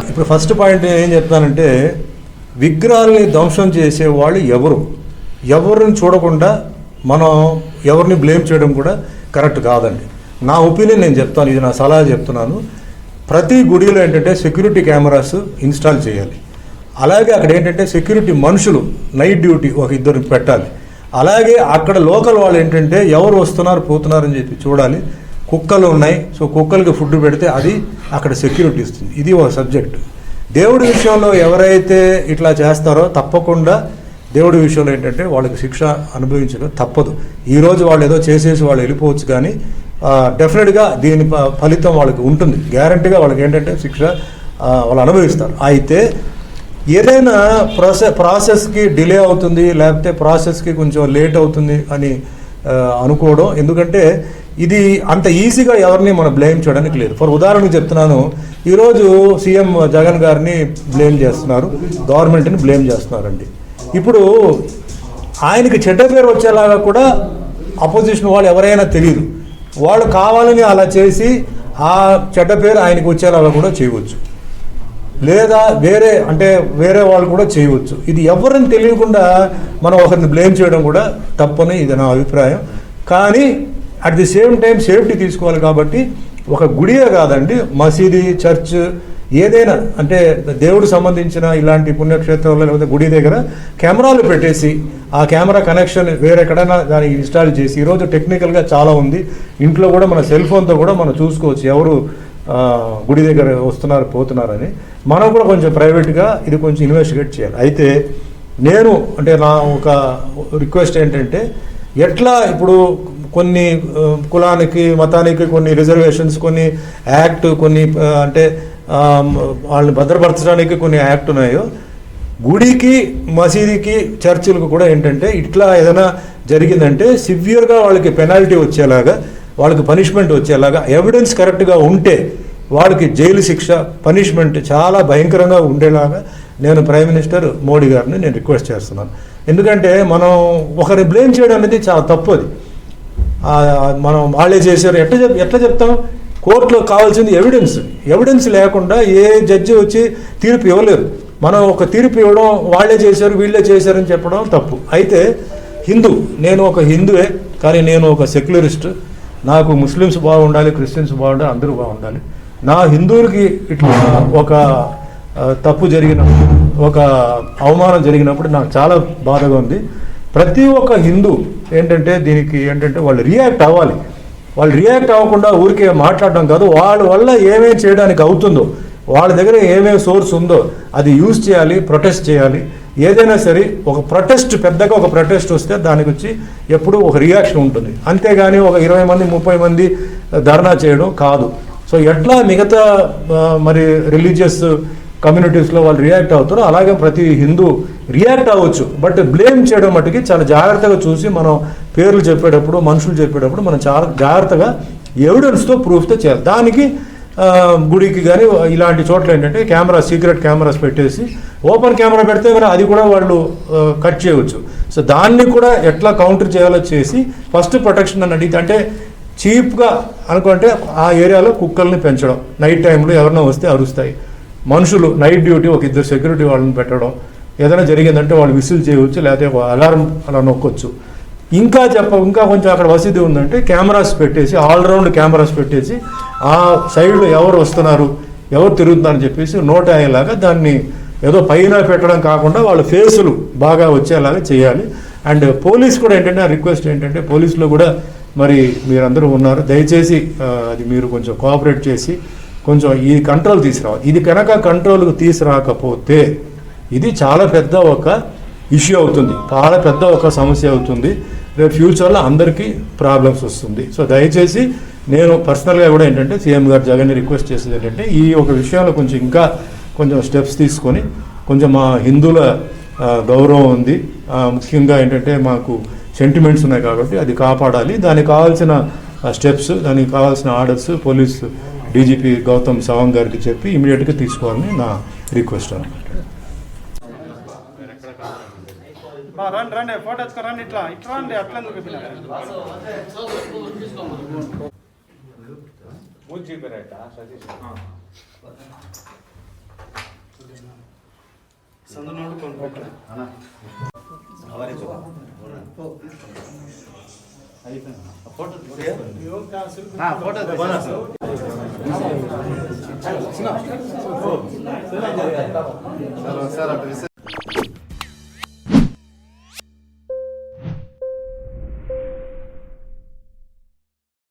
ఇప్పుడు first point ఏం చెప్తానంటే, విగ్రహాలని ధ్వంసం చేసే వాళ్ళు ఎవరిని చూడకుండా మనం ఎవరిని బ్లేమ్ చేయడం కూడా కరెక్ట్ కాదండి. నా ఒపీనియన్ నేను చెప్తాను, ఇది నా సలహా చెప్తున్నాను. ప్రతి గుడిలో ఏంటంటే సెక్యూరిటీ కెమెరాస్ ఇన్స్టాల్ చేయాలి. అలాగే అక్కడ ఏంటంటే సెక్యూరిటీ మనుషులు నైట్ డ్యూటీ ఒక ఇద్దరు పెట్టాలి. అలాగే అక్కడ లోకల్ వాళ్ళు ఏంటంటే ఎవరు వస్తున్నారు పోతున్నారు అని చెప్పి చూడాలి. కుక్కలు ఉన్నాయి, సో కుక్కలకి ఫుడ్ పెడితే అది అక్కడ సెక్యూరిటీ ఇస్తుంది. ఇది ఒక సబ్జెక్ట్. దేవుడి విషయంలో ఎవరైతే ఇట్లా చేస్తారో తప్పకుండా దేవుడి విషయంలో ఏంటంటే వాళ్ళకి శిక్ష అనుభవించడం తప్పదు. ఈరోజు వాళ్ళు ఏదో చేసేసి వాళ్ళు వెళ్ళిపోవచ్చు, కానీ డెఫినెట్గా దీని ఫలితం వాళ్ళకి ఉంటుంది. గ్యారంటీగా వాళ్ళకి ఏంటంటే శిక్ష వాళ్ళు అనుభవిస్తారు. అయితే ఏదైనా ప్రాసెస్కి డిలే అవుతుంది, లేకపోతే ప్రాసెస్కి కొంచెం లేట్ అవుతుంది అని అనుకోవడం, ఎందుకంటే ఇది అంత ఈజీగా ఎవరిని మనం బ్లేమ్ చేయడానికి లేదు. ఫర్ ఉదాహరణకు చెప్తున్నాను, ఈరోజు సీఎం జగన్ గారిని బ్లేమ్ చేస్తున్నారు, గవర్నమెంట్ని బ్లేమ్ చేస్తున్నారండి. ఇప్పుడు ఆయనకి చెడ్డ పేరు వచ్చేలాగా కూడా అపోజిషన్ వాళ్ళు ఎవరైనా తెలియదు, వాళ్ళు కావాలని అలా చేసి ఆ చెడ్డ పేరు ఆయనకు వచ్చేలాగా కూడా చేయవచ్చు, లేదా వేరే వాళ్ళు కూడా చేయవచ్చు. ఇది ఎవరిని తెలియకుండా మనం ఒకరిని బ్లేమ్ చేయడం కూడా తప్పని ఇది నా అభిప్రాయం. కానీ at the same time safety తీసుకోవాలి. కాబట్టి ఒక గుడియే కాదండి, మసీదీ, చర్చ్, ఏదైనా అంటే దేవుడు సంబంధించిన ఇలాంటి పుణ్యక్షేత్రంలో లేకపోతే గుడి దగ్గర కెమెరాలు పెట్టేసి ఆ కెమెరా కనెక్షన్ వేరెక్కడైనా దానికి ఇన్స్టాల్ చేసి, ఈరోజు టెక్నికల్గా చాలా ఉంది, ఇంట్లో కూడా మన సెల్ ఫోన్తో కూడా మనం చూసుకోవచ్చు ఎవరు గుడి దగ్గర వస్తున్నారు పోతున్నారని. మనం కూడా కొంచెం ప్రైవేట్గా ఇది కొంచెం ఇన్వెస్టిగేట్ చేయాలి. అయితే నేను నా ఒక రిక్వెస్ట్ ఏంటంటే, ఎట్లా ఇప్పుడు కొన్ని కులానికి మతానికి కొన్ని రిజర్వేషన్స్, కొన్ని యాక్ట్, కొన్ని అంటే వాళ్ళని భద్రపరచడానికి కొన్ని యాక్ట్ ఉన్నాయో, గుడికి మసీదీకి చర్చిలకు కూడా ఏంటంటే ఇట్లా ఏదైనా జరిగిందంటే సివియర్గా వాళ్ళకి పెనాల్టీ వచ్చేలాగా, వాళ్ళకి పనిష్మెంట్ వచ్చేలాగా, ఎవిడెన్స్ కరెక్ట్గా ఉంటే వాళ్ళకి జైలు శిక్ష, పనిష్మెంట్ చాలా భయంకరంగా ఉండేలాగా నేను ప్రైమ్ మినిస్టర్ మోడీ గారిని నేను రిక్వెస్ట్ చేస్తున్నాను. ఎందుకంటే మనం ఒకరిని బ్లేమ్ చేయడం అనేది చాలా తప్పు. అది మనం వాళ్ళే చేశారు ఎట్లా చెప్తాం? కోర్టులో కావాల్సింది ఎవిడెన్స్ లేకుండా ఏ జడ్జి వచ్చి తీర్పు ఇవ్వలేరు. మనం ఒక తీర్పు ఇవ్వడం వాళ్ళే చేశారు వీళ్ళే చేశారని చెప్పడం తప్పు. అయితే నేను ఒక హిందువే, కానీ నేను ఒక సెక్యులరిస్ట్. నాకు ముస్లిమ్స్ బాగుండాలి, క్రిస్టియన్స్ బాగుండాలి, అందరూ బాగుండాలి. నా హిందువులకి ఇట్లా ఒక తప్పు జరిగినప్పుడు, ఒక అవమానం జరిగినప్పుడు నాకు చాలా బాధగా ఉంది. ప్రతి ఒక్క హిందూ దీనికి వాళ్ళు రియాక్ట్ అవ్వాలి. వాళ్ళు రియాక్ట్ అవ్వకుండా ఊరికే మాట్లాడడం కాదు, వాళ్ళ వల్ల ఏమేమి చేయడానికి అవుతుందో, వాళ్ళ దగ్గర ఏమేమి సోర్స్ ఉందో అది యూజ్ చేయాలి, ప్రొటెస్ట్ చేయాలి. ఏదైనా సరే పెద్దగా ఒక ప్రొటెస్ట్ వస్తే దానికి వచ్చి ఎప్పుడు ఒక రియాక్షన్ ఉంటుంది. అంతేగాని ఒక 20 మంది 30 మంది ధర్నా చేయడం కాదు. సో ఎట్లా మిగతా మరి రిలీజియస్ కమ్యూనిటీస్లో వాళ్ళు రియాక్ట్ అవుతారో అలాగే ప్రతి హిందూ రియాక్ట్ అవ్వచ్చు. బట్ బ్లేమ్ చేయడం మటుకి చాలా జాగ్రత్తగా చూసి మనం పేర్లు చెప్పేటప్పుడు, మనుషులు చెప్పేటప్పుడు మనం చాలా జాగ్రత్తగా ఎవిడెన్స్తో ప్రూఫ్తో చేయాలి. దానికి గుడికి కానీ ఇలాంటి చోట్ల సీక్రెట్ కెమెరాస్ పెట్టేసి ఓపెన్ కెమెరా పెడితే మరి అది కూడా వాళ్ళు కట్ చేయవచ్చు. సో దాన్ని కూడా ఎట్లా కౌంటర్ చేయాలో చేసి ఫస్ట్ ప్రొటెక్షన్ అని అడిగితే, అంటే చీప్గా అనుకుంటే ఆ ఏరియాలో కుక్కల్ని పెంచడం, నైట్ టైంలో ఎవరైనా వస్తే అరుస్తాయి, మనుషులు నైట్ డ్యూటీ ఒక ఇద్దరు సెక్యూరిటీ వాళ్ళని పెట్టడం, ఏదైనా జరిగిందంటే వాళ్ళు విసిల్ చేయవచ్చు, లేకపోతే అలారం అలా నొక్కొచ్చు. ఇంకా కొంచెం అక్కడ వసతి ఉందంటే కెమెరాస్ పెట్టేసి, ఆల్రౌండ్ కెమెరాస్ పెట్టేసి ఆ సైడ్లో ఎవరు వస్తున్నారు, ఎవరు తిరుగుతున్నారని చెప్పేసి నోట్ అయ్యేలాగా దాన్ని ఏదో పైన పెట్టడం కాకుండా వాళ్ళ ఫేసులు బాగా వచ్చేలాగా చేయాలి. అండ్ పోలీస్ కూడా ఏంటంటే రిక్వెస్ట్ ఏంటంటే, పోలీసులో కూడా మరి మీరందరూ ఉన్నారు, దయచేసి అది మీరు కొంచెం కోఆపరేట్ చేసి కొంచెం ఈ కంట్రోల్ తీసుకురావాలి. ఇది కనుక కంట్రోల్కి తీసుకురాకపోతే ఇది చాలా పెద్ద ఒక ఇష్యూ అవుతుంది, చాలా పెద్ద ఒక సమస్య అవుతుంది. రేపు ఫ్యూచర్లో అందరికీ ప్రాబ్లమ్స్ వస్తుంది. సో దయచేసి నేను పర్సనల్గా కూడా ఏంటంటే సీఎం గారు జగన్ని రిక్వెస్ట్ చేసేది ఏంటంటే, ఈ ఒక విషయంలో కొంచెం స్టెప్స్ తీసుకొని, కొంచెం మా హిందువుల గౌరవం ఉంది, ముఖ్యంగా ఏంటంటే మాకు సెంటిమెంట్స్ ఉన్నాయి కాబట్టి అది కాపాడాలి. దానికి కావాల్సిన స్టెప్స్, దానికి కావాల్సిన orders police DGP Gautam Sawang గారికి చెప్పి ఇమీడియట్గా తీసుకోవాలని నా రిక్వెస్ట్ అనమాట. రండి ఫోటో రండి, ఇట్లా రండి, అట్లా ఫోటో